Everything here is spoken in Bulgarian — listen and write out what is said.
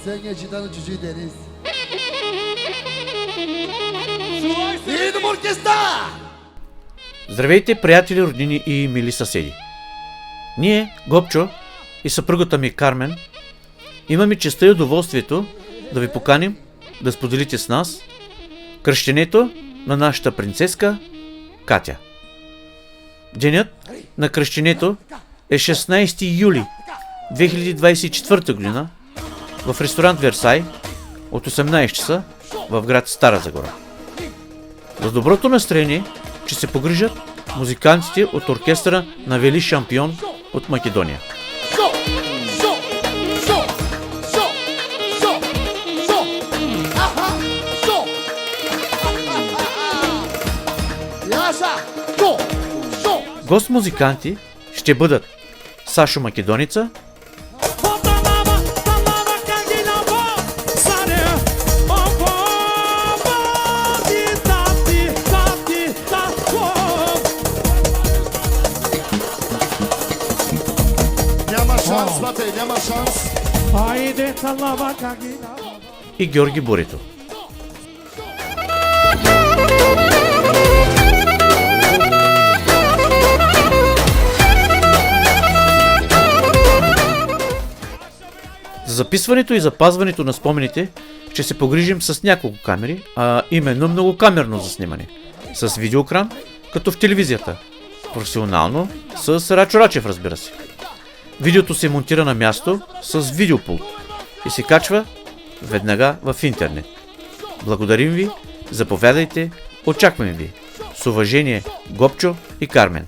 Последния чита на чужи Денис. И до оркестра! Здравейте, приятели, роднини и мили съседи! Ние, Гопчо и съпругата ми Кармен, имаме честта и удоволствието да ви поканим да споделите с нас кръщението на нашата принцеска Катя. Денят на кръщението е 16 юли 2024 година в ресторант Версай от 18 часа в град Стара Загора. За доброто настроение ще се погрижат музикантите от оркестъра на Вели Шампион от Македония. Гост-музиканти ще бъдат Сашо Македоница, Няма шанс, Матей, няма шанс. и Георги Бурито. За записването и запазването на спомените ще се погрижим с няколко камери, а именно многокамерно заснемане. С видеоекран, като в телевизията. Професионално, с Рачо Рачев, разбира се. Видеото се монтира на място с видеопулт и се качва веднага в интернет. Благодарим ви, заповядайте, очакваме ви. С уважение, Гопчо и Кармен.